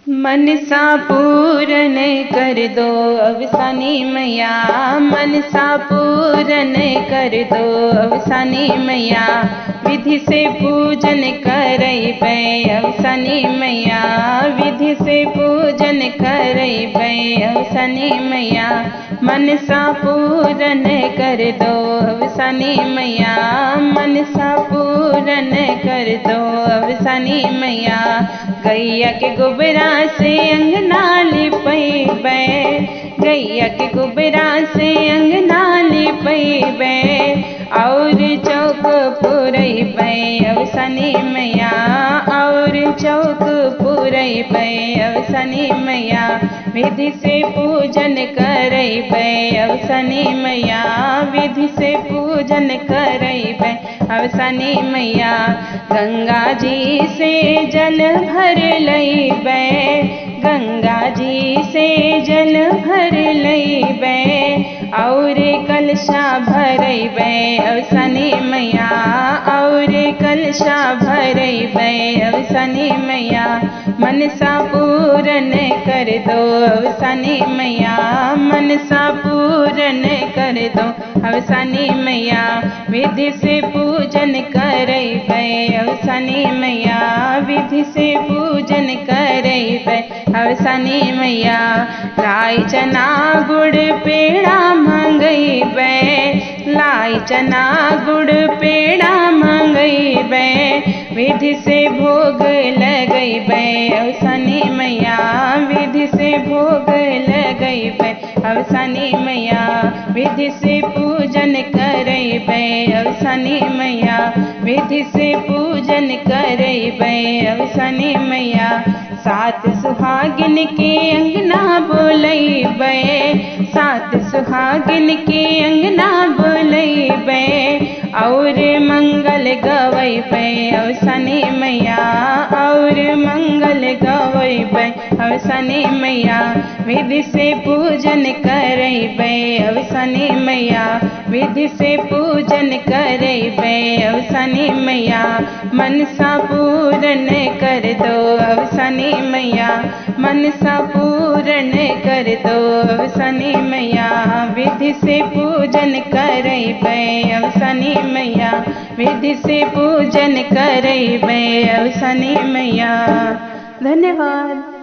मनसा पूरन कर दो अवसानी मैया, मनसा पूरन कर दो अवसानी मैया, विधि से पूजन करैबै अवसानी मैया, विधि से पूजन करैबै अवसानी मैया, मनसा पूरन कर दो अवसानी मैया, मनसा पूरन कर दो अवसानी मैया, गैया के गोबरा से अंगना लिपैबै, गैया के गोबरा से अंगना लिपैबै, और चौक पुरैबै अवसानी मैया, और चौक पुरैबै अवसानी मैया, विधि से पूजन करैबै अवसानी मैया, विधि से पूजन करैबै अवसानी मैया, गंगा जी से जल भर लैबै, गंगा जी से जल भर लैबै, और कलशा भरैबै अवसानी मैया, और कलशा भरैबै अवसानी मैया, मनसा पूरन कर दो अवसानी मैया, मनसा पूरन कर दो अवसानी मैया, विधि से पूजन करैबै अवसानी मैया, विधि से पूजन करैबै अवसानी मैया, लाई चना गुड़ पेड़ा मंगैबै, लाई चना गुड़ पेड़ा मंगैबै, विधि से भोग लगैबै अवसानी मैया, विधि से भोग लगैबै अवसानी मैया, विधि से पूजन करैबै अवसानी मैया, विधि से पूजन करैबै अवसानी मैया, सात सुहागिन के अंगना बोलैबै, सात सुहागिन के अंगना बोलैबै, और मंगल गवैबै अवसानी मैया, और मंगल गवैबै अवसानी मैया, विधि से पूजन करैबै अवसानी मैया, विधि से पूजन करैबै अवसानी मैया, मनसा पूरन कर दो अवसानी मैया, मनसा पूरन कर दो अवसानी मैया, विधि से पूजन करैबै अवसानी मैया, विधि से पूजन करैबै अवसानी मैया। धन्यवाद।